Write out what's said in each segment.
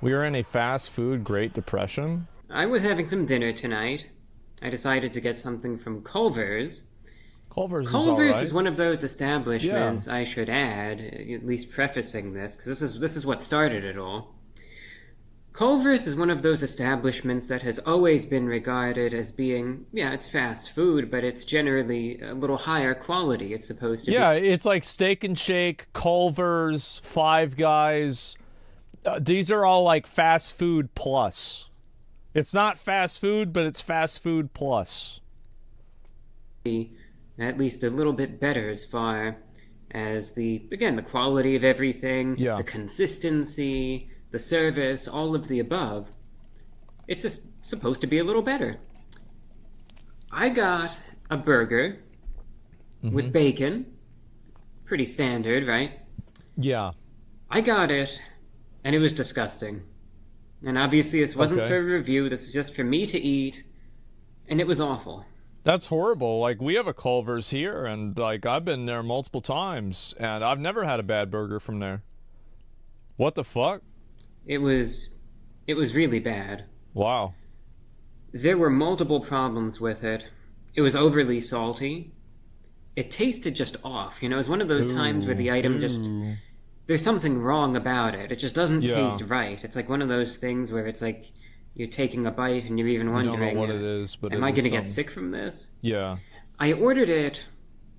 We are in a fast food Great Depression. I was having some dinner tonight. I decided to get something from Culver's. Culver's is all Culver's is right. one of those Yeah. establishments I should add, at least prefacing this, because this is what started it all. Culver's is one of those establishments that has always been regarded as being, yeah, it's fast food, but it's generally a little higher quality. It's supposed to be. Yeah, it's like Steak and Shake, Culver's, Five Guys. These are all like fast food plus. It's not fast food, but it's fast food plus. At least a little bit better as far as the quality of everything, Yeah. the consistency, the service, all of the above. It's just supposed to be a little better. I got a burger with bacon. Pretty standard, right? Yeah. I got it, and it was disgusting. And obviously, this wasn't Okay. for a review, this is just for me to eat, and it was awful. That's horrible. Like, we have a Culver's here, and like I've been there multiple times, and I've never had a bad burger from there. What the fuck? It was it was really bad. Wow. There were multiple problems with it. It was overly salty. It tasted just off. It was one of those times where the item just. Ooh. There's something wrong about it. It just doesn't Yeah. taste right. It's like one of those things where it's like you're taking a bite and you're even I don't know wondering, what it is, but am it I is going to get some. sick from this? Yeah. I ordered it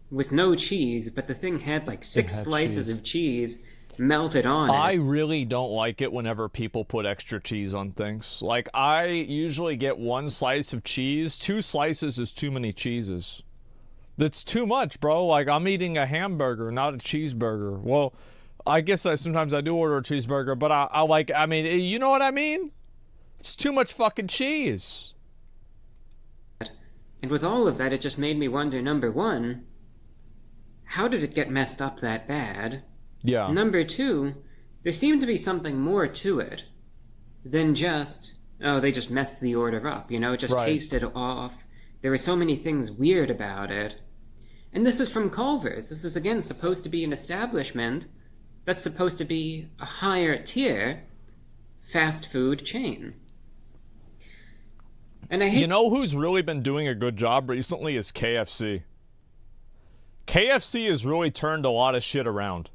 with no cheese, but the thing had like It six had slices cheese. of cheese melted on I it. really don't like it whenever people put extra cheese on things. Like, I usually get one slice of cheese. Two slices is too many cheeses. That's too much, bro. Like, I'm eating a hamburger, not a cheeseburger. Well, I guess sometimes I do order a cheeseburger, but I mean, you know what I mean? It's too much fucking cheese. And with all of that, it just made me wonder, number one, how did it get messed up that bad? Yeah. Number two, there seemed to be something more to it than just, oh, they just messed the order up, it just Right. tasted off. There were so many things weird about it. And this is from Culver's. This is, again, supposed to be an establishment that's supposed to be a higher tier fast food chain. And I hate. You know who's really been doing a good job recently is KFC. KFC has really turned a lot of shit around.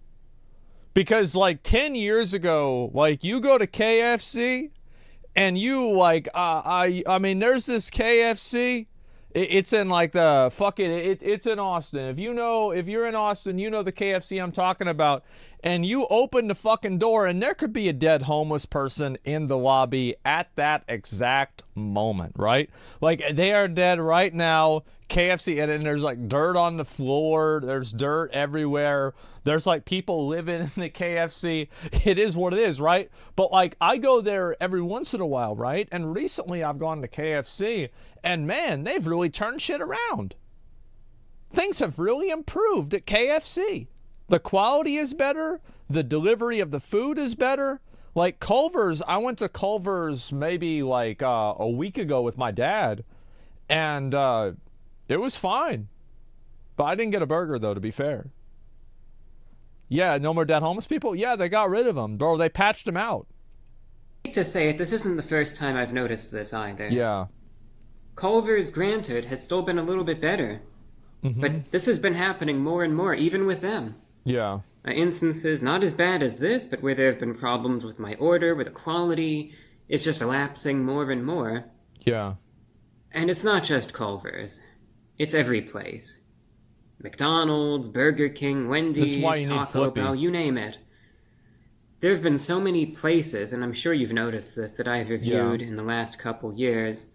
Because like 10 years ago, like you go to KFC and you like I mean there's this KFC. It's in like the fucking it's in Austin. If you're in Austin, you know the KFC I'm talking about. And you open the fucking door and there could be a dead homeless person in the lobby at that exact moment, right? Like they are dead right now. KFC and there's like dirt on the floor. There's dirt everywhere. There's like people living in the KFC. It is what it is, right? But like I go there every once in a while, right? And recently I've gone to KFC and man, they've really turned shit around. Things have really improved at KFC. The quality is better. The delivery of the food is better. Like Culver's, I went to Culver's maybe like a week ago with my dad, and it was fine. But I didn't get a burger though, to be fair. Yeah, no more dead homeless people? Yeah, they got rid of them. Bro, they patched them out. hate to say it, this isn't the first time I've noticed this either. Yeah. Culver's, granted, has still been a little bit better. But this has been happening more and more, even with them. Yeah. Instances not as bad as this, but where there have been problems with my order, where the quality is just elapsing more and more. Yeah. And it's not just Culver's. It's every place. McDonald's, Burger King, This is why Wendy's, you need Taco Flippy. Bell, you name it. There have been so many places, and I'm sure you've noticed this, that I've reviewed in the last couple years,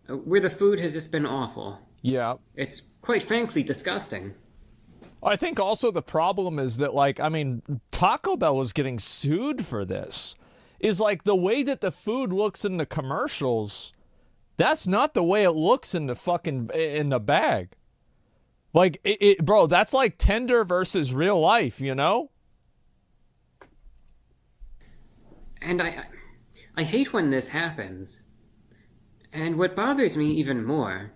where the food has just been awful. Yeah. It's quite frankly disgusting. I think also the problem is that, like, I mean, Taco Bell is getting sued for this. Is like the way that the food looks in the commercials, that's not the way it looks in the fucking in the bag. Like, bro, that's like Tinder versus real life, you know? And I hate when this happens. And what bothers me even more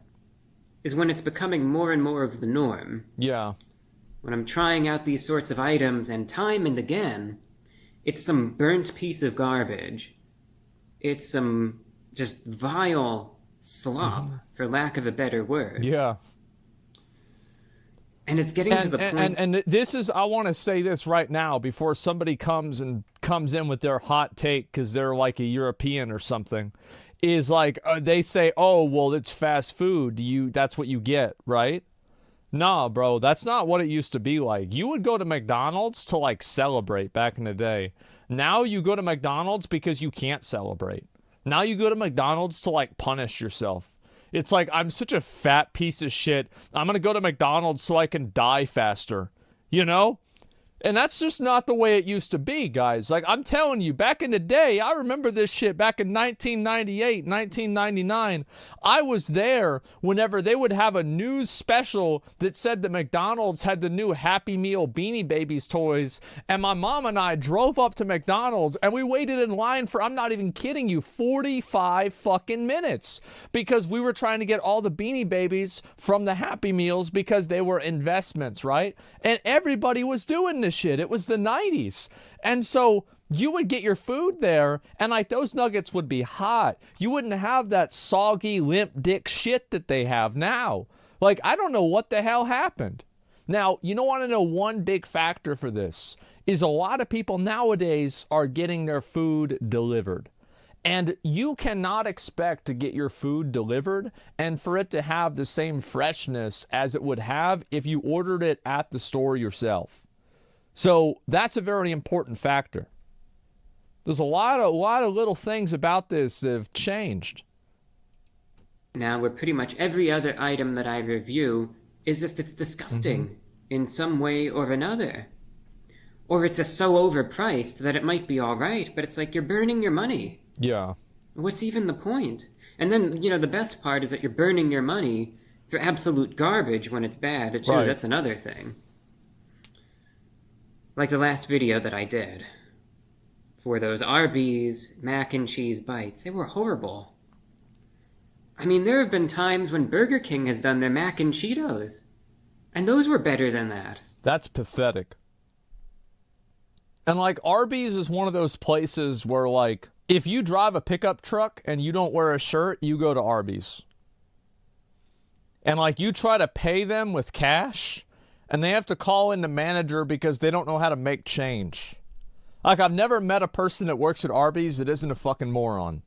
is when it's becoming more and more of the norm. Yeah. When I'm trying out these sorts of items, and time and again, it's some burnt piece of garbage It's some just vile slop, for lack of a better word. Yeah. And it's getting to the point. And this is, I want to say this right now before somebody comes in with their hot take because they're like a European or something, is like they say, oh, well, it's fast food. That's what you get, right? Nah, bro, that's not what it used to be like. You would go to McDonald's to like celebrate back in the day. Now you go to McDonald's because you can't celebrate. Now you go to McDonald's to like punish yourself. It's like, I'm such a fat piece of shit. I'm going to go to McDonald's so I can die faster, you know? And that's just not the way it used to be, guys. Like, I'm telling you, back in the day, I remember this shit back in 1998, 1999. I was there whenever they would have a news special that said that McDonald's had the new Happy Meal Beanie Babies toys. And my mom and I drove up to McDonald's and we waited in line for, I'm not even kidding you, 45 fucking minutes. Because we were trying to get all the Beanie Babies from the Happy Meals because they were investments, right? And everybody was doing this shit. It was the 90s. And so you would get your food there and like those nuggets would be hot. You wouldn't have that soggy limp dick shit that they have now. Like, I don't know what the hell happened. Now, you don't want to know one big factor for this is a lot of people nowadays are getting their food delivered. And you cannot expect to get your food delivered and for it to have the same freshness as it would have if you ordered it at the store yourself. So that's a very important factor. There's a lot of little things about this that have changed. Now, where pretty much every other item that I review is just, it's disgusting in some way or another. Or it's just so overpriced that it might be all right, but it's like you're burning your money. Yeah. What's even the point? And then, you know, the best part is that you're burning your money for absolute garbage when it's bad, too. Right. That's another thing. Like the last video that I did for those Arby's mac and cheese bites. They were horrible. I mean, there have been times when Burger King has done their mac and Cheetos, and those were better than that. That's pathetic. And like Arby's is one of those places where like, if you drive a pickup truck and you don't wear a shirt, you go to Arby's. And like you try to pay them with cash, and they have to call in the manager because they don't know how to make change. Like, I've never met a person that works at Arby's that isn't a fucking moron.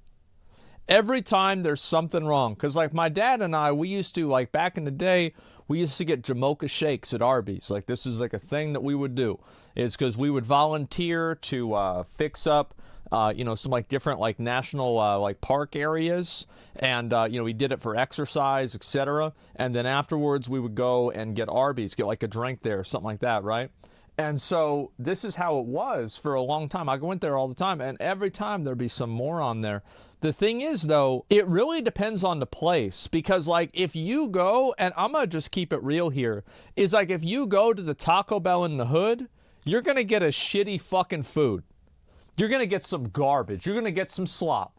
Every time there's something wrong. Because, like, my dad and I, we used to, like, back in the day, we used to get Jamocha shakes at Arby's. Like, this is, like, a thing that we would do. It's because we would volunteer to fix up, you know, some, like, different, like, national, like, park areas. And, you know, we did it for exercise, etc. And then afterwards, we would go and get Arby's, get, like, a drink there, something like that, right? And so this is how it was for a long time. I went there all the time, and every time there'd be some moron there. The thing is, though, it really depends on the place. Because, like, if you go, and I'm going to just keep it real here, is like if you go to the Taco Bell in the hood, you're going to get a shitty fucking food. You're going to get some garbage. You're going to get some slop.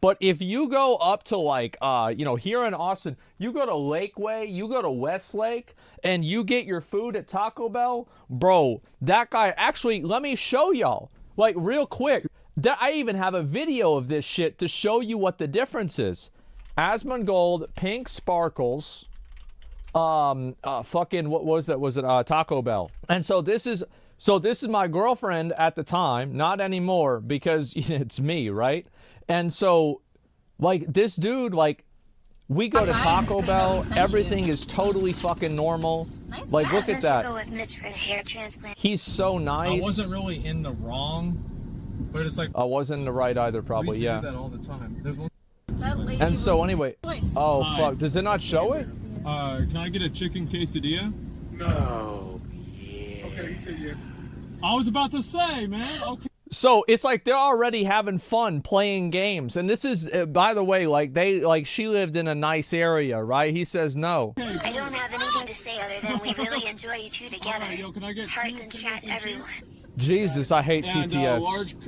But if you go up to, like, you know, here in Austin, you go to Lakeway, you go to Westlake, and you get your food at Taco Bell, bro, that guy, actually, let me show y'all, like, real quick. I even have a video of this shit to show you what the difference is. Asmongold, pink sparkles, fucking, what was that? Was it Taco Bell? And so this is my girlfriend at the time, not anymore, because it's me, right? And so, like, this dude, like, we go to Taco Bell, everything is totally fucking normal. Like, look at that. He's so nice. I wasn't really in the wrong, but it's like... I wasn't in the right either, probably, we yeah. do that all the time. And so, anyway... Oh, fuck. Does it not show it? Can I get a chicken quesadilla? No. Yeah. Okay, you said yes. I was about to say, man. Okay. So it's like they're already having fun playing games. And this is, by the way, like she lived in a nice area, right? He says no. I don't have anything to say other than we really enjoy you two together. Right, yo, can I get hearts and chat, everyone. Jesus, I hate and, TTS.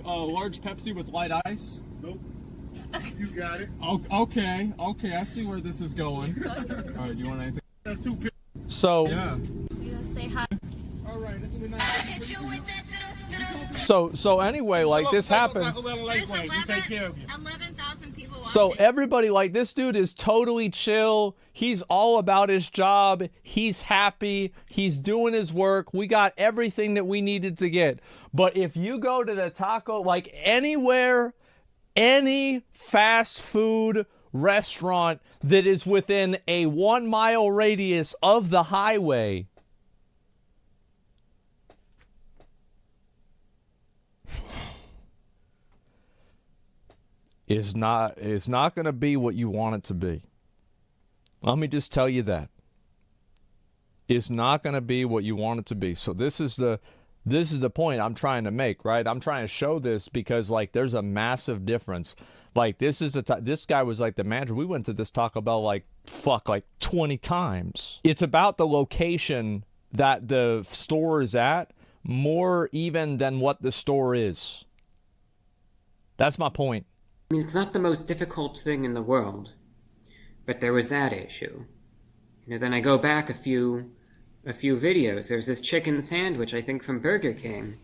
Large Pepsi with light ice. Nope. You got it. Okay, I see where this is going. All right, do you want anything? That's too big. So, yeah. You say hi. All right, this will be nice. Hit you with that. So anyway, like this happens. There's 11,000 people watching. So everybody, like, this dude is totally chill. He's all about his job. He's happy. He's doing his work. We got everything that we needed to get. But if you go to the taco, like anywhere, any fast food restaurant that is within a 1 mile radius of the highway, is not going to be what you want it to be. Let me just tell you that. It's not going to be what you want it to be. So this is the point I'm trying to make, right? I'm trying to show this because, like, there's a massive difference. Like, this guy was like the manager. We went to this Taco Bell like 20 times. It's about the location that the store is at more even than what the store is. That's my point. I mean, it's not the most difficult thing in the world, but there was that issue. Then I go back a few videos. There's this chicken sandwich, I think, from Burger King,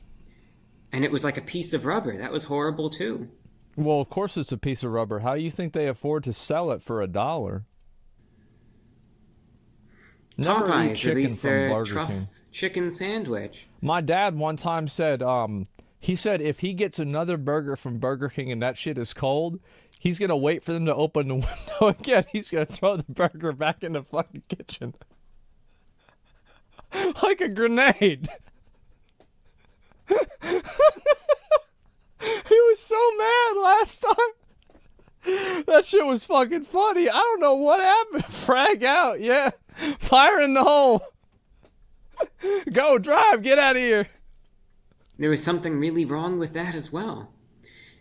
and it was like a piece of rubber. That was horrible too. Well, of course it's a piece of rubber. How do you think they afford to sell it for $1? Never eat Popeyes chicken released from their Burger truff King. chicken sandwich. My dad one time said, he said if he gets another burger from Burger King and that shit is cold, he's going to wait for them to open the window again. He's going to throw the burger back in the fucking kitchen. Like a grenade. He was so mad last time. That shit was fucking funny. I don't know what happened. Frag out, yeah. Fire in the hole. Go, drive, get out of here. There was something really wrong with that as well.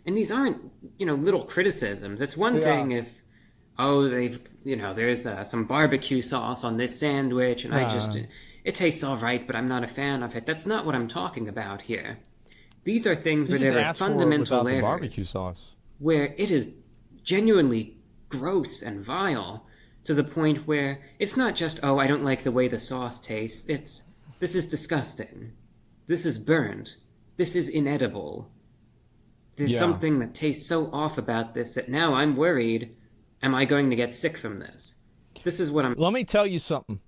And these aren't, little criticisms. It's one thing if, there's some barbecue sauce on this sandwich, and it tastes all right, but I'm not a fan of it. That's not what I'm talking about here. These are things where there are fundamental errors, barbecue sauce, where it is genuinely gross and vile to the point where it's not just, I don't like the way the sauce tastes. This is disgusting. This is burnt. This is inedible. There's something that tastes so off about this that now I'm worried, am I going to get sick from this? This is what I'm... Let me tell you something.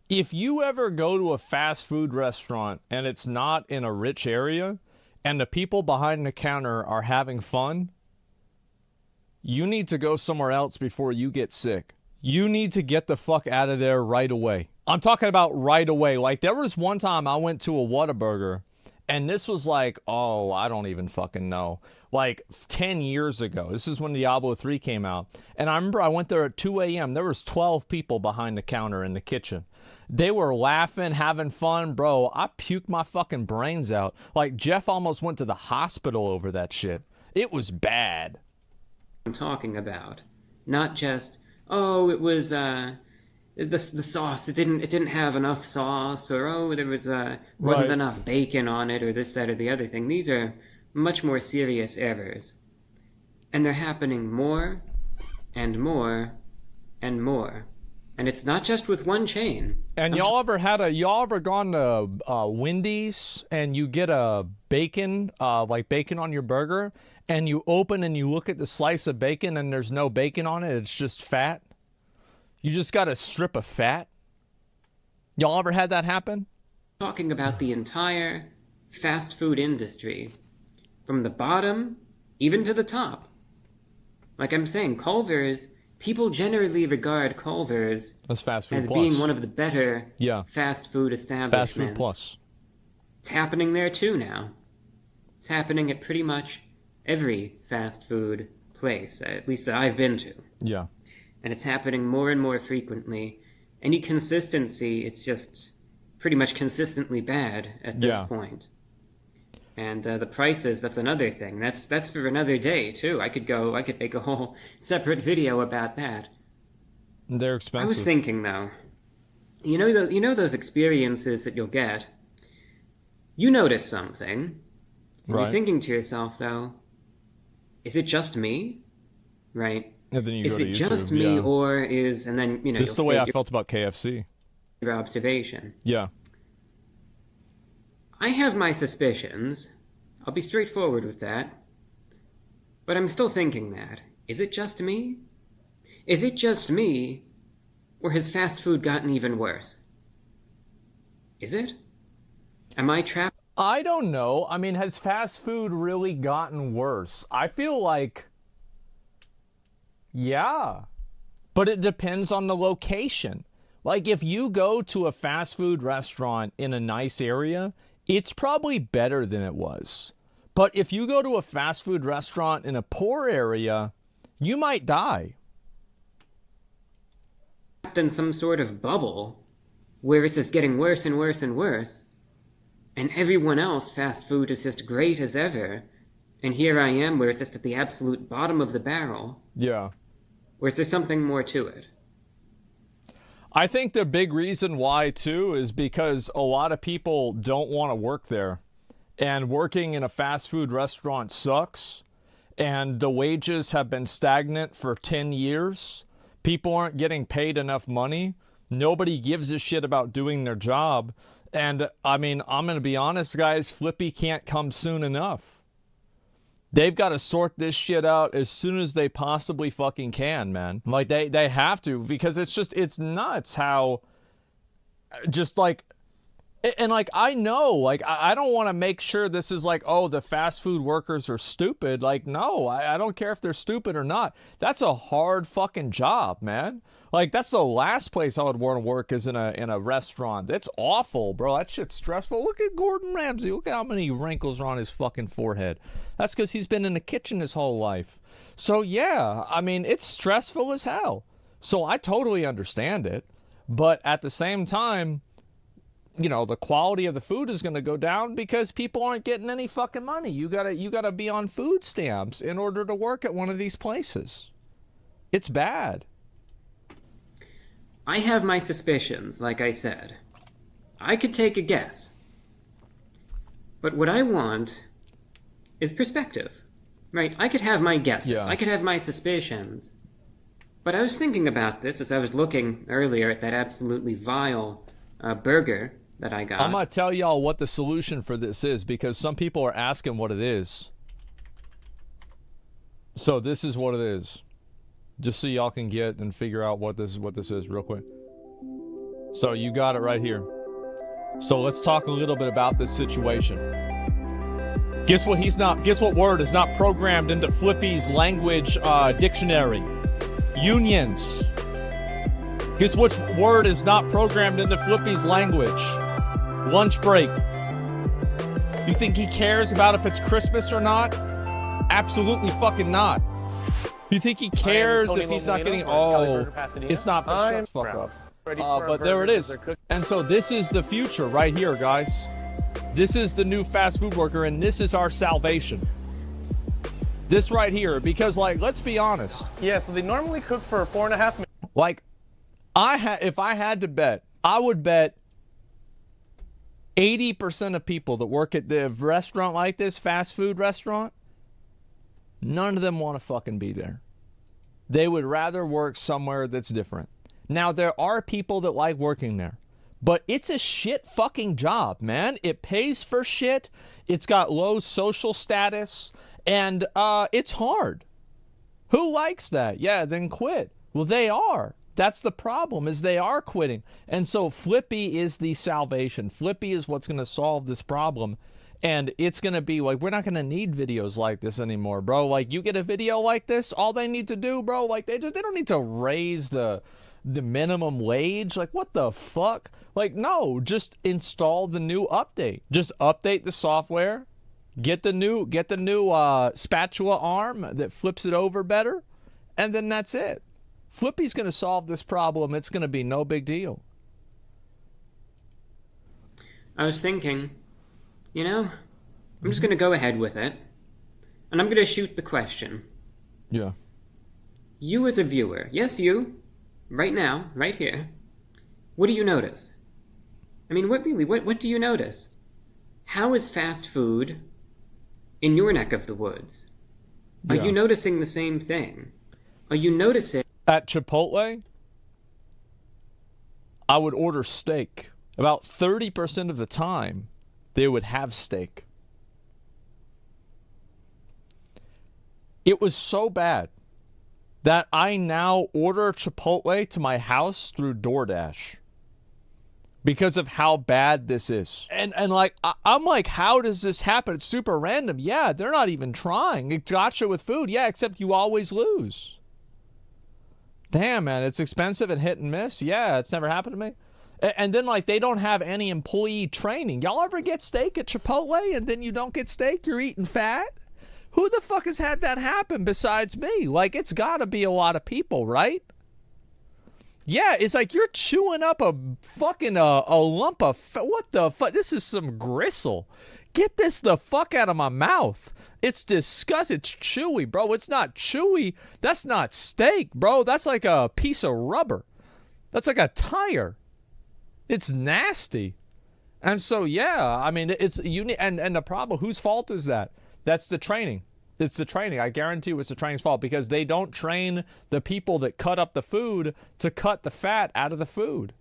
If you ever go to a fast food restaurant and it's not in a rich area and the people behind the counter are having fun, you need to go somewhere else before you get sick. You need to get the fuck out of there right away. I'm talking about right away. Like, there was one time I went to a Whataburger, and this was like, I don't even fucking know. Like 10 years ago. This is when Diablo 3 came out. And I remember I went there at 2 a.m. There was 12 people behind the counter in the kitchen. They were laughing, having fun. Bro, I puked my fucking brains out. Like, Jeff almost went to the hospital over that shit. It was bad. I'm talking about. Not just, it was, the sauce, it didn't have enough sauce, or, there wasn't enough bacon on it, or this, that, or the other thing. These are much more serious errors. And they're happening more, and more, and more. And it's not just with one chain. And y'all ever gone to Wendy's and you get a bacon, like bacon on your burger, and you open and you look at the slice of bacon and there's no bacon on it, it's just fat? You just got a strip of fat? Y'all ever had that happen? Talking about the entire fast food industry, from the bottom even to the top. Like I'm saying, Culver's, people generally regard Culver's as fast food as plus. being one of the better fast food establishments. Fast food plus. It's happening there too now. It's happening at pretty much every fast food place, at least that I've been to. Yeah. And it's happening more and more frequently. Any consistency, it's just pretty much consistently bad at this point. And the prices, that's another thing. That's for another day, too. I could make a whole separate video about that. They're expensive. I was thinking, though, you know those experiences that you'll get? You notice something. And you're thinking to yourself, though, is it just me? Right? And then you is go to it YouTube, just me, or is... And then, Just the way I felt about KFC. Your observation. Yeah. I have my suspicions. I'll be straightforward with that. But I'm still thinking that. Is it just me? Is it just me? Or has fast food gotten even worse? Is it? Am I trapped? I don't know. I mean, has fast food really gotten worse? I feel like, yeah. But it depends on the location. Like, if you go to a fast food restaurant in a nice area, it's probably better than it was. But if you go to a fast food restaurant in a poor area, you might die. In some sort of bubble where it's just getting worse and worse and worse, and everyone else fast food is just great as ever, and here I am where it's just at the absolute bottom of the barrel. Yeah. Or is there something more to it? I think the big reason why too is because a lot of people don't want to work there, and working in a fast food restaurant sucks, and the wages have been stagnant for 10 years. People aren't getting paid enough money. Nobody gives a shit about doing their job. And, I mean, I'm going to be honest, guys, Flippy can't come soon enough. They've got to sort this shit out as soon as they possibly fucking can, man. Like, they have to, because it's nuts how, just like, and like, I know, like, I don't want to make sure this is like, oh, the fast food workers are stupid. Like, no, I don't care if they're stupid or not. That's a hard fucking job, man. Like, that's the last place I would want to work is in a restaurant. That's awful, bro. That shit's stressful. Look at Gordon Ramsay. Look at how many wrinkles are on his fucking forehead. That's because he's been in the kitchen his whole life. So, yeah, I mean, it's stressful as hell. So I totally understand it. But at the same time, you know, the quality of the food is going to go down because people aren't getting any fucking money. You gotta be on food stamps in order to work at one of these places. It's bad. I have my suspicions, like I said. I could take a guess. But what I want is perspective. Right? I could have my guesses. Yeah. I could have my suspicions. But I was thinking about this as I was looking earlier at that absolutely vile burger that I got. I'm going to tell y'all what the solution for this is because some people are asking what it is. So this is what it is. Just so y'all can get and figure out what this is real quick. So you got it right here. So let's talk a little bit about this situation. Guess what word is not programmed into Flippy's language dictionary? Unions. Guess which word is not programmed into Flippy's language? Lunch break. You think he cares about if it's Christmas or not? Absolutely fucking not. You think he cares if he's not getting... Oh, it's not for shut the fuck up. But there it is. And so this is the future right here, guys. This is the new fast food worker, and this is our salvation. This right here, because, like, let's be honest. Yeah, so they normally cook for 4.5 minutes. Like, if I had to bet, I would bet 80% of people that work at the restaurant like this, fast food restaurant, none of them want to fucking be there. They would rather work somewhere that's different. Now, there are people that like working there, but it's a shit fucking job, man. It pays for shit. It's got low social status, and it's hard. Who likes that? Yeah, then quit. Well, they are. That's the problem, is they are quitting. And so Flippy is the salvation. Flippy is what's going to solve this problem. And it's going to be like, we're not going to need videos like this anymore, bro. Like, you get a video like this, all they need to do, bro, like, they don't need to raise the minimum wage. Like, what the fuck? Like, no, just install the new update. Just update the software. Get the new spatula arm that flips it over better. And then that's it. Flippy's going to solve this problem. It's going to be no big deal. I was thinking, you know, I'm just going to go ahead with it. And I'm going to shoot the question. Yeah. You as a viewer, yes, you, right now, right here, what do you notice? I mean, what do you notice? How is fast food in your neck of the woods? Are you noticing the same thing? Are you noticing... At Chipotle, I would order steak. About 30% of the time, they would have steak. It was so bad that I now order Chipotle to my house through DoorDash because of how bad this is. And like, I'm like, how does this happen? It's super random. Yeah, they're not even trying. It gotcha with food. Yeah, except you always lose. Damn, man, it's expensive and hit and miss. Yeah, it's never happened to me. And then, like, they don't have any employee training. Y'all ever get steak at Chipotle and then you don't get steak? You're eating fat? Who the fuck has had that happen besides me? Like, it's got to be a lot of people, right? Yeah, it's like you're chewing up a fucking a lump of what the fuck? This is some gristle. Get this the fuck out of my mouth. It's disgusting. It's chewy, bro. It's not chewy. That's not steak, bro. That's like a piece of rubber. That's like a tire. It's nasty. And so, yeah, I mean, it's unique. And the problem, whose fault is that? That's the training. It's the training. I guarantee you it's the training's fault because they don't train the people that cut up the food to cut the fat out of the food.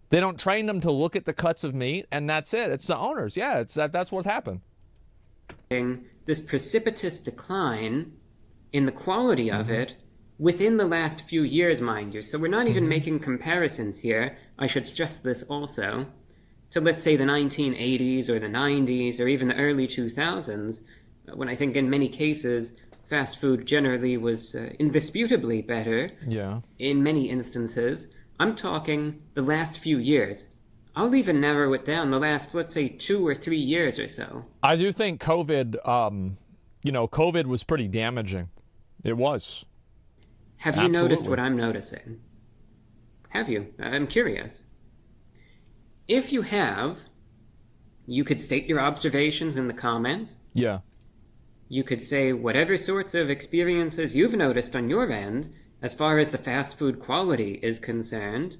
They don't train them to look at the cuts of meat, and that's it. It's the owners. Yeah, that's what's happened. This precipitous decline in the quality of it within the last few years, mind you. So we're not even making comparisons here. I should stress this also. To, let's say, the 1980s or the 90s or even the early 2000s, when I think in many cases fast food generally was indisputably better. Yeah. In many instances. I'm talking the last few years. I'll even narrow it down the last, let's say, 2 or 3 years or so. I do think COVID, COVID was pretty damaging. It was. Have you noticed what I'm noticing? Have you? I'm curious. If you have, you could state your observations in the comments. Yeah. You could say whatever sorts of experiences you've noticed on your end as far as the fast food quality is concerned.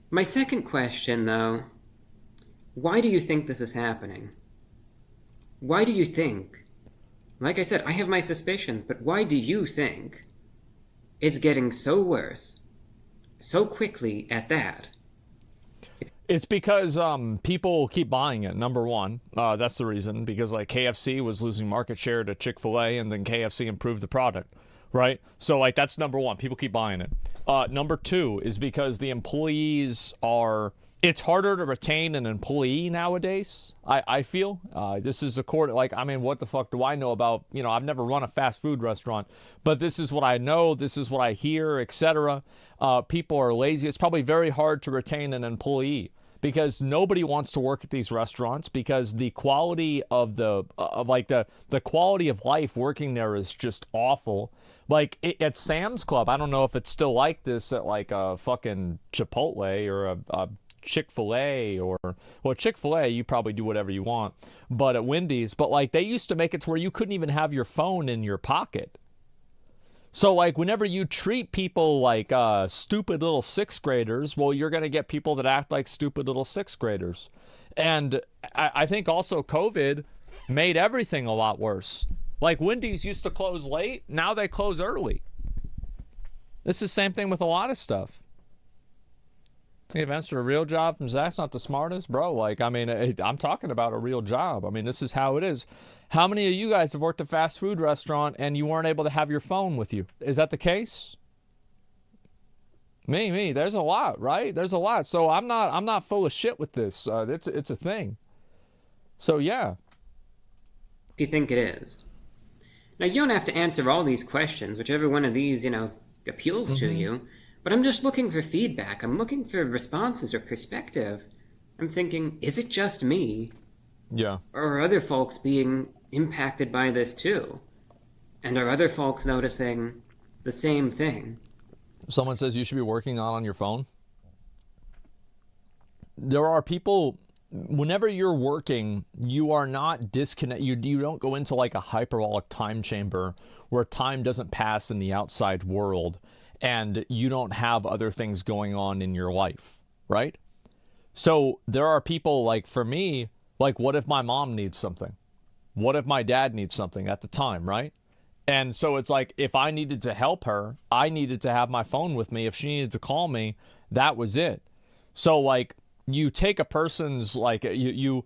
My second question, though, why do you think this is happening? Why do you think? Like I said, I have my suspicions, but why do you think it's getting so worse so quickly at that? It's because people keep buying it, number one. That's the reason. Because, like, KFC was losing market share to Chick-fil-A, and then KFC improved the product, right? So, like, that's number one. People keep buying it. Number two is because the employees are... It's harder to retain an employee nowadays, I feel. This is like, I mean, what the fuck do I know about... I've never run a fast food restaurant, but this is what I know. This is what I hear, etc. People are lazy. It's probably very hard to retain an employee, because nobody wants to work at these restaurants because the quality of the quality of life working there is just awful. Like at Sam's Club, I don't know if it's still like this at like a fucking Chipotle or a Chick-fil-A well, Chick-fil-A, you probably do whatever you want, but at Wendy's, but like they used to make it to where you couldn't even have your phone in your pocket. So, like, whenever you treat people like stupid little sixth graders, well, you're going to get people that act like stupid little sixth graders. And I think also COVID made everything a lot worse. Like, Wendy's used to close late. Now they close early. This is the same thing with a lot of stuff. Hey, if answered a real job from Zach's not the smartest, bro. Like, I mean, I'm talking about a real job. I mean, this is how it is. How many of you guys have worked at a fast food restaurant and you weren't able to have your phone with you? Is that the case? Me. There's a lot, right? There's a lot. So I'm not full of shit with this. It's a thing. So yeah. Do you think it is? Now, you don't have to answer all these questions, whichever one of these, appeals to you. But I'm just looking for feedback. I'm looking for responses or perspective. I'm thinking, is it just me? Yeah. Or are other folks being impacted by this too? And are other folks noticing the same thing? Someone says you should be working on your phone. There are people, whenever you're working, you are not disconnect. You don't go into like a hyperbolic time chamber where time doesn't pass in the outside world and you don't have other things going on in your life, right? So there are people like, for me, like, what if my mom needs something? What if my dad needs something at the time, right? And so it's like, if I needed to help her, I needed to have my phone with me. If she needed to call me, that was it. So, like, you take a person's like you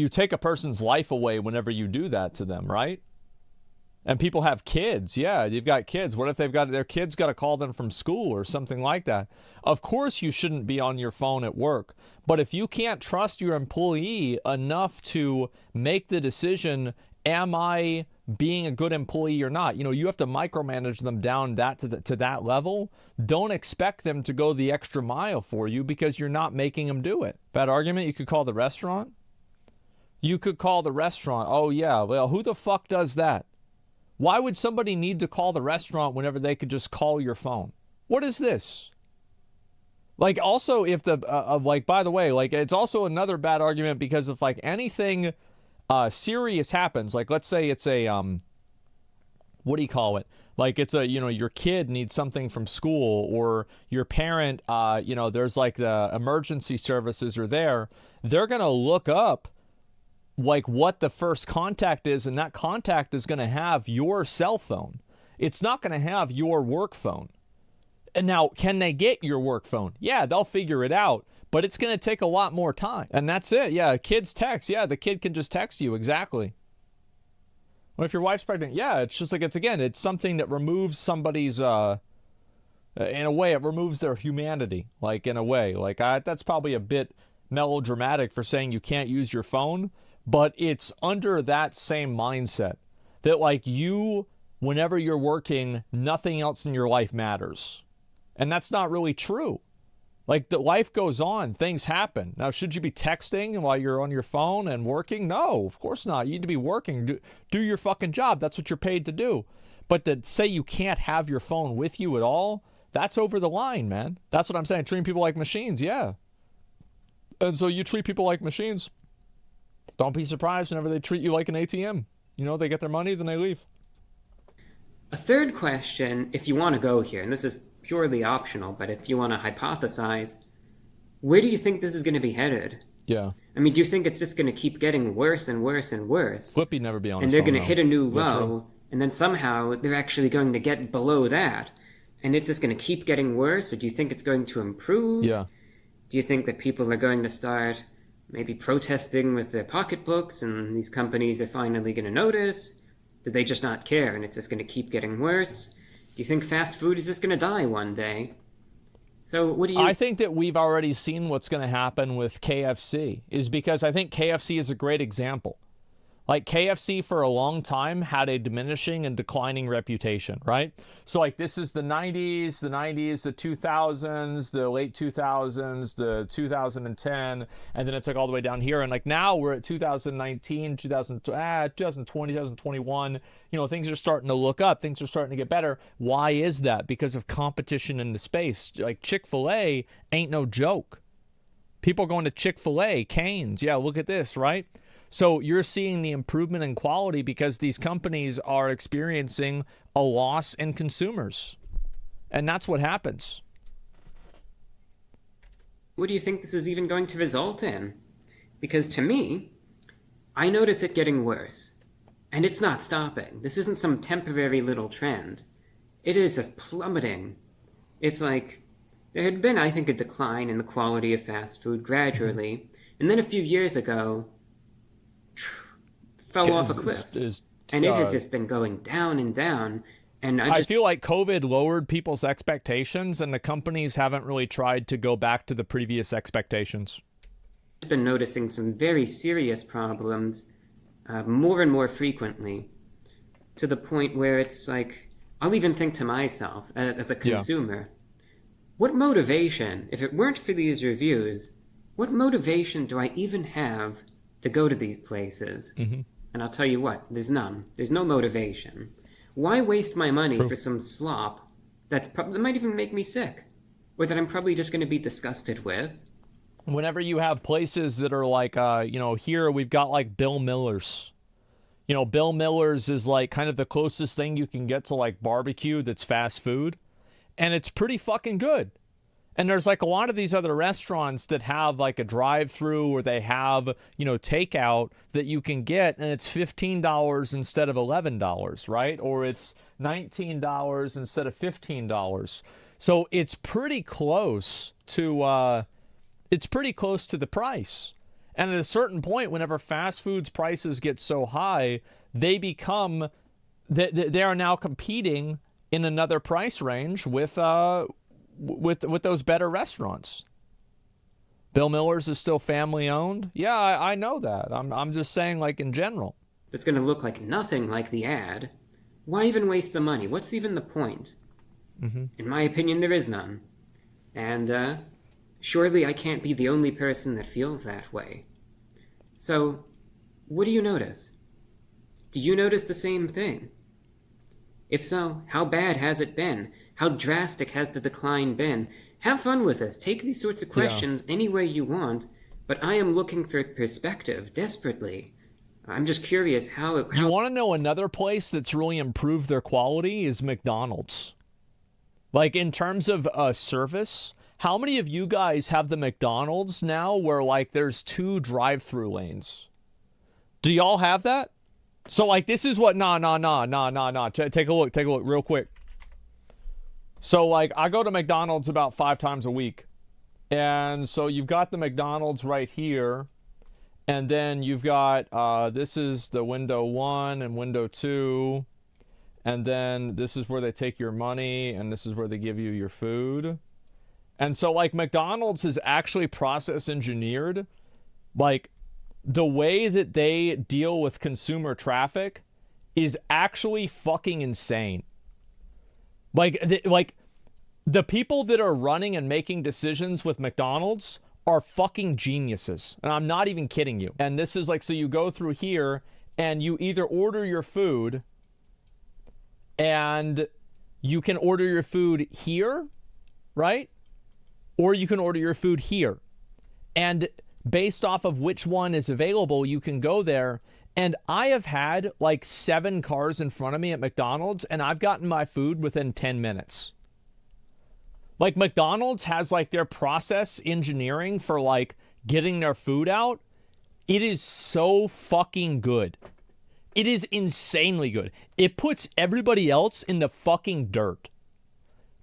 take a person's life away whenever you do that to them, right? And people have kids. Yeah, you've got kids. What if they've got their kids got to call them from school or something like that? Of course you shouldn't be on your phone at work. But if you can't trust your employee enough to make the decision, am I being a good employee or not? You know, you have to micromanage them down to that level. Don't expect them to go the extra mile for you because you're not making them do it. Bad argument, you could call the restaurant. You could call the restaurant. Oh, yeah, well, who the fuck does that? Why would somebody need to call the restaurant whenever they could just call your phone? What is this? Like, also, if the, like, by the way, like, it's also another bad argument because if, like, anything serious happens, like, let's say it's a, what do you call it? Like, it's a, you know, your kid needs something from school or your parent, you know, there's, like, the emergency services are there. They're going to look up like what the first contact is, and that contact is going to have your cell phone. It's not going to have your work phone. And now, can they get your work phone? Yeah, they'll figure it out, but it's going to take a lot more time. And that's it. Yeah, kids text. Yeah, the kid can just text you. Exactly. What if your wife's pregnant? Yeah, it's just like, it's something that removes somebody's, in a way, it removes their humanity. Like, in a way. Like, that's probably a bit melodramatic for saying you can't use your phone. But it's under that same mindset that, like, you, whenever you're working, nothing else in your life matters. And that's not really true. Like, the life goes on. Things happen. Now, should you be texting while you're on your phone and working? No, of course not. You need to be working. Do your fucking job. That's what you're paid to do. But to say you can't have your phone with you at all, that's over the line, man. That's what I'm saying. Treating people like machines, yeah. And so you treat people like machines. Don't be surprised whenever they treat you like an ATM. You know, they get their money, then they leave. A third question, if you want to go here, and this is purely optional, but if you want to hypothesize, where do you think this is going to be headed? Yeah. I mean, do you think it's just going to keep getting worse and worse and worse? Flippy never be on and his they're phone, going to hit a new low, true. And then somehow they're actually going to get below that. And it's just going to keep getting worse, or do you think it's going to improve? Yeah. Do you think that people are going to start maybe protesting with their pocketbooks and these companies are finally going to notice? Do they just not care and it's just going to keep getting worse? Do you think fast food is just going to die one day? So what do you... I think that we've already seen what's going to happen with KFC, is because I think KFC is a great example. Like, KFC for a long time had a diminishing and declining reputation, right? So, like, this is the 90s, the 2000s, the late 2000s, the 2010, and then it's like all the way down here. And like now we're at 2019, 2020, 2021. You know, things are starting to look up. Things are starting to get better. Why is that? Because of competition in the space. Like, Chick-fil-A ain't no joke. People going to Chick-fil-A, Cane's. Yeah, look at this, right? So you're seeing the improvement in quality because these companies are experiencing a loss in consumers. And that's what happens. What do you think this is even going to result in? Because to me, I notice it getting worse. And it's not stopping. This isn't some temporary little trend. It is just plummeting. It's like, there had been, I think, a decline in the quality of fast food gradually. And then a few years ago, fell off a cliff. And it has just been going down and down. And I feel like COVID lowered people's expectations, and the companies haven't really tried to go back to the previous expectations. I've been noticing some very serious problems more and more frequently, to the point where it's like, I'll even think to myself, as a consumer, what motivation, if it weren't for these reviews, what motivation do I even have to go to these places? Mm-hmm. And I'll tell you what, there's none. There's no motivation. Why waste my money for some slop that might even make me sick, or that I'm probably just going to be disgusted with? Whenever you have places that are like, you know, here we've got like Bill Miller's. You know, Bill Miller's is like kind of the closest thing you can get to like barbecue that's fast food. And it's pretty fucking good. And there's like a lot of these other restaurants that have like a drive-through or they have, you know, takeout that you can get, and it's $15 instead of $11, right? Or it's $19 instead of $15. So it's pretty close to It's pretty close to the price. And at a certain point, whenever fast foods prices get so high, they become, they are now competing in another price range with those better restaurants. Bill Miller's is still family owned. Yeah, I know that. I'm just saying, like, in general. It's going to look like nothing like the ad. Why even waste the money? What's even the point? In my opinion, there is none. And surely I can't be the only person that feels that way. So, what do you notice? Do you notice the same thing? If so, how bad has it been? How drastic has the decline been? Have fun with this. Take these sorts of questions any way you want, but I am looking for perspective desperately. I'm just curious how... You want to know another place that's really improved their quality is McDonald's. Like, in terms of service, how many of you guys have the McDonald's now where, like, there's 2 drive-through lanes? Do y'all have that? So, like, this is what... Nah. Take a look real quick. So, like, I go to McDonald's about 5 times a week. And so you've got the McDonald's right here. And then you've got, this is the window 1 and window 2. And then this is where they take your money. And this is where they give you your food. And so, like, McDonald's is actually process engineered. Like, the way that they deal with consumer traffic is actually fucking insane. Like the people that are running and making decisions with McDonald's are fucking geniuses. And I'm not even kidding you. And this is like, so you go through here and you either order your food and you can order your food here, right? Or you can order your food here. And based off of which one is available, you can go there. And I have had like 7 cars in front of me at McDonald's, and I've gotten my food within 10 minutes. Like, McDonald's has like their process engineering for like getting their food out. It is so fucking good. It is insanely good. It puts everybody else in the fucking dirt.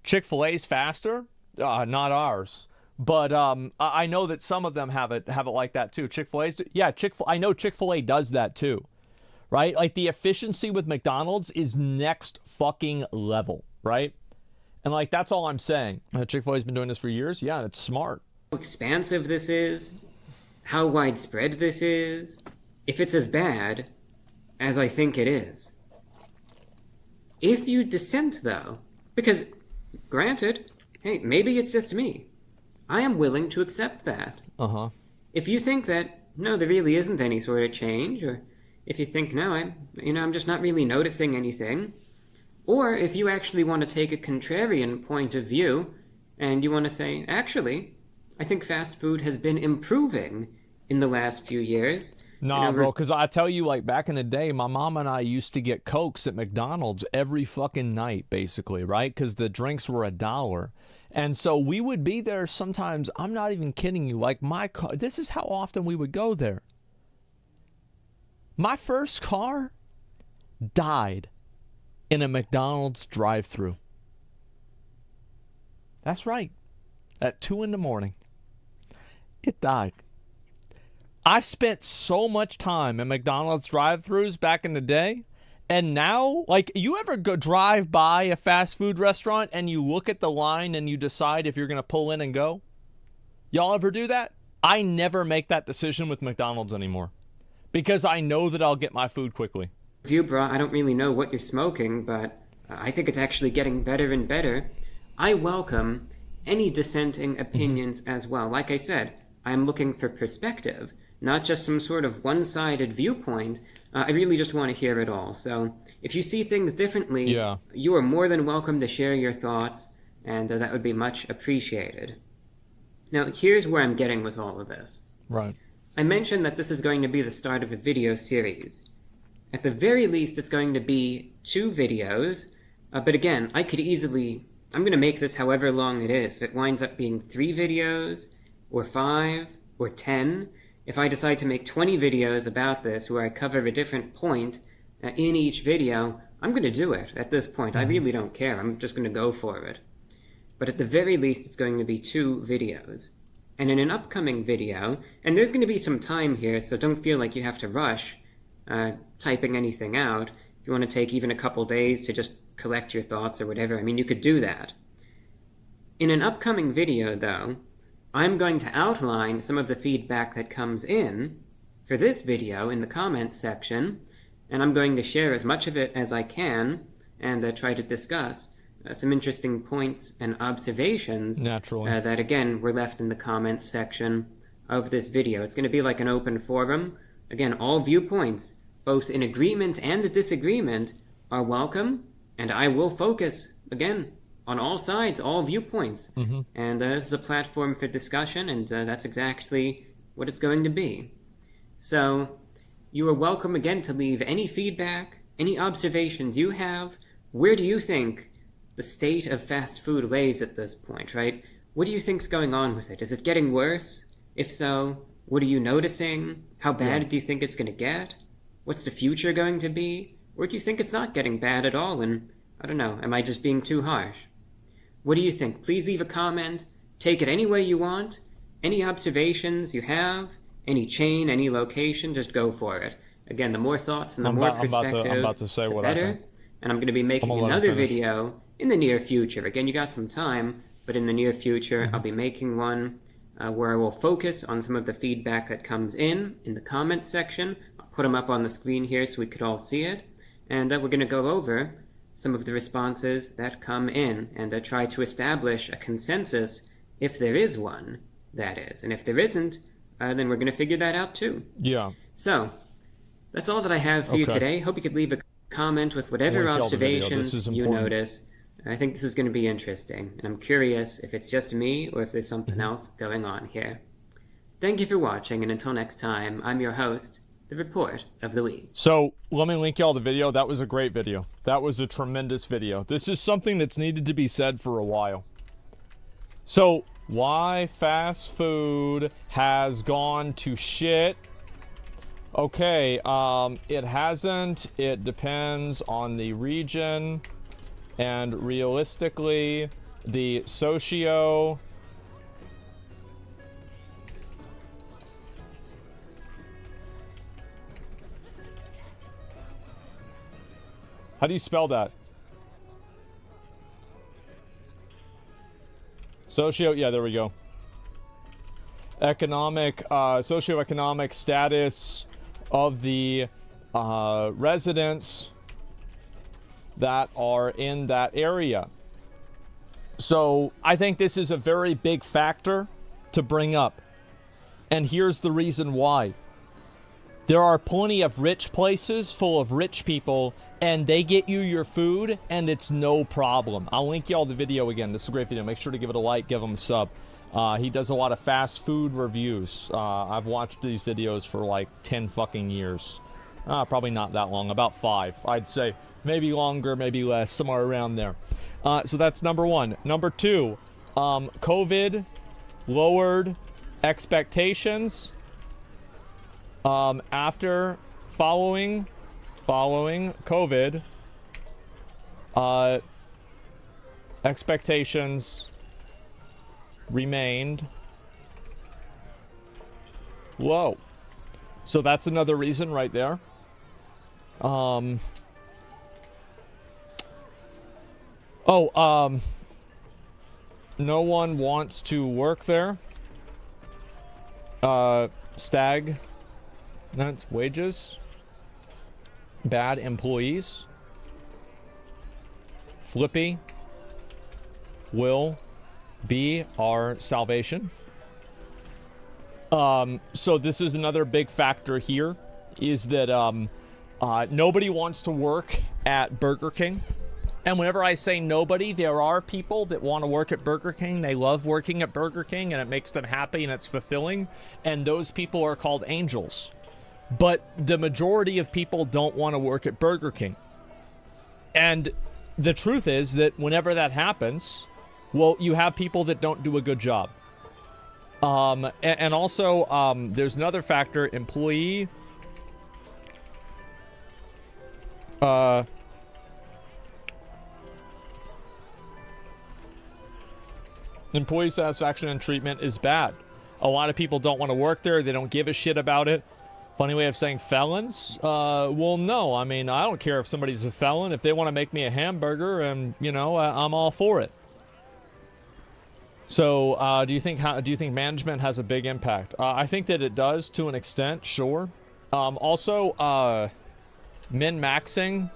Chick-fil-A's faster? Not ours. But I know that some of them have it like that too. Chick-fil-A's, yeah, I know Chick-fil-A does that too, right? Like, the efficiency with McDonald's is next fucking level, right? And like, that's all I'm saying. Chick-fil-A's been doing this for years. Yeah, and it's smart. How expansive this is, how widespread this is, if it's as bad as I think it is. If you dissent, though, because, granted, hey, maybe it's just me. I am willing to accept that. If you think that, no, there really isn't any sort of change, or if you think, no, I'm just not really noticing anything, or if you actually want to take a contrarian point of view, and you want to say, actually, I think fast food has been improving in the last few years. Nah, bro, because I tell you, like, back in the day, my mom and I used to get Cokes at McDonald's every fucking night, basically, right? Because the drinks were $1. And so we would be there sometimes. I'm not even kidding you. Like, my car, this is how often we would go there. My first car died in a McDonald's drive-thru. That's right. At 2 in the morning. It died. I spent so much time in McDonald's drive-thrus back in the day. And now, like, you ever go drive by a fast food restaurant and you look at the line and you decide if you're going to pull in and go? Y'all ever do that? I never make that decision with McDonald's anymore because I know that I'll get my food quickly. ReviewBrah, I don't really know what you're smoking, but I think it's actually getting better and better. I welcome any dissenting opinions as well. Like I said, I'm looking for perspective, not just some sort of one-sided viewpoint. I really just want to hear it all. So if you see things differently, you are more than welcome to share your thoughts, and that would be much appreciated. Now, here's where I'm getting with all of this. Right. I mentioned that this is going to be the start of a video series. At the very least, it's going to be 2 videos, but again, I'm going to make this however long it is. If it winds up being 3 videos, or 5, or 10, if I decide to make 20 videos about this where I cover a different point in each video, I'm going to do it at this point. I really don't care. I'm just going to go for it. But at the very least, it's going to be 2 videos. And in an upcoming video, and there's going to be some time here, so don't feel like you have to rush typing anything out. If you want to take even a couple days to just collect your thoughts or whatever, I mean, you could do that. In an upcoming video, though, I'm going to outline some of the feedback that comes in for this video in the comments section, and I'm going to share as much of it as I can and try to discuss some interesting points and observations Naturally. that, again, were left in the comments section of this video. It's going to be like an open forum. Again, all viewpoints, both in agreement and disagreement, are welcome, and I will focus, again, on all sides, all viewpoints. And this is a platform for discussion, and that's exactly what it's going to be. So, you are welcome again to leave any feedback, any observations you have. Where do you think the state of fast food lays at this point, right? What do you think's going on with it? Is it getting worse? If so, what are you noticing? How bad do you think it's going to get? What's the future going to be? Or do you think it's not getting bad at all? And I don't know, am I just being too harsh? What do you think? Please leave a comment. Take it any way you want. Any observations you have, any chain, any location, just go for it. Again, the more thoughts and the more perspective, I'm about to say the what better. I think. And I'm going to be making another video in the near future. Again, you got some time, but in the near future, I'll be making one where I will focus on some of the feedback that comes in the comments section. I'll put them up on the screen here so we could all see it. And we're going to go over some of the responses that come in and try to establish a consensus, if there is one, that is. And if there isn't, then we're going to figure that out too. Yeah. So, that's all that I have for you today. Hope you could leave a comment with whatever observations you notice. I think this is going to be interesting, and I'm curious if it's just me or if there's something else going on here. Thank you for watching, and until next time, I'm your host, The Report of the Week. So, let me link y'all the video. That was a great video. That was a tremendous video. This is something that's needed to be said for a while. So, why fast food has gone to shit? Okay, it hasn't. It depends on the region. And realistically, the socio... How do you spell that? Yeah, there we go. Socioeconomic status of the residents that are in that area. So I think this is a very big factor to bring up. And here's the reason why. There are plenty of rich places full of rich people, and they get you your food, and it's no problem. I'll link y'all the video again. This is a great video. Make sure to give it a like, give him a sub. He does a lot of fast food reviews. I've watched these videos for like 10 fucking years. Probably not that long, about 5, I'd say. Maybe longer, maybe less, somewhere around there. So that's number 1. Number 2, COVID lowered expectations after following COVID. Expectations remained low. So that's another reason right there. No one wants to work there. Stagnant wages. Bad employees. Flippy will be our salvation. So this is another big factor here, is that nobody wants to work at Burger King. And whenever I say nobody, there are people that want to work at Burger King. They love working at Burger King, and it makes them happy, and it's fulfilling. And those people are called angels. But the majority of people don't want to work at Burger King. And the truth is that whenever that happens, well, you have people that don't do a good job. And also, there's another factor, employee satisfaction and treatment is bad. A lot of people don't want to work there. They don't give a shit about it. Funny way of saying felons? Well, no. I mean, I don't care if somebody's a felon. If they want to make me a hamburger, and you know, I'm all for it. So, do you think management has a big impact? I think that it does to an extent, sure. Also, min-maxing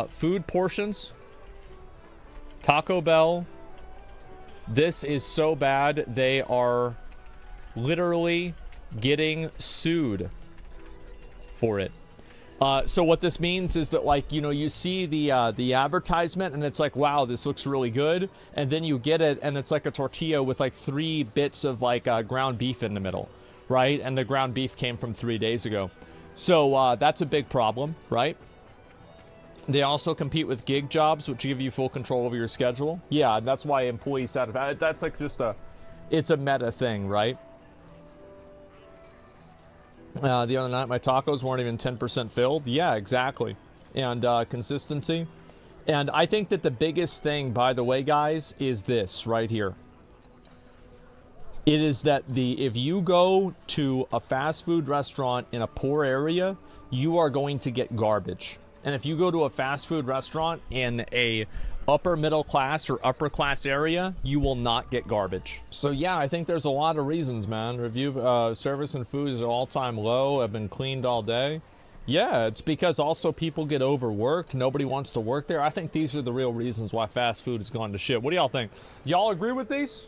food portions. Taco Bell. This is so bad, they are literally getting sued for it. So what this means is that, like, you know, you see the advertisement and it's like, wow, this looks really good, and then you get it and it's like a tortilla with like 3 bits of like ground beef in the middle, right? And the ground beef came from 3 days ago. So that's a big problem, right? They also compete with gig jobs, which give you full control over your schedule. Yeah, and that's why employee satisfaction, that's like just it's a meta thing, right? The other night, my tacos weren't even 10% filled. Yeah, exactly. And consistency. And I think that the biggest thing, by the way, guys, is this right here. It is that if you go to a fast food restaurant in a poor area, you are going to get garbage. And if you go to a fast food restaurant in a upper middle class or upper class area, you will not get garbage. So yeah, I think there's a lot of reasons, man. Service and food is at all-time low. Have been cleaned all day. Yeah, it's because also people get overworked. Nobody wants to work there. I think these are the real reasons why fast food has gone to shit. What do y'all think? Y'all agree with these?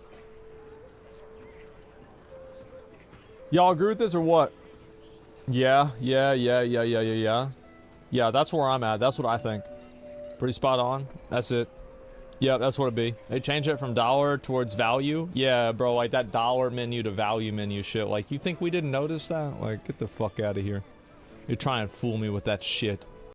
Y'all agree with this or what? Yeah. Yeah, that's where I'm at. That's what I think. Pretty spot on. That's it. Yeah, that's what it'd be. They change it from dollar towards value. Yeah, bro, like that dollar menu to value menu shit. Like, you think we didn't notice that? Like, get the fuck out of here. You're trying to fool me with that shit.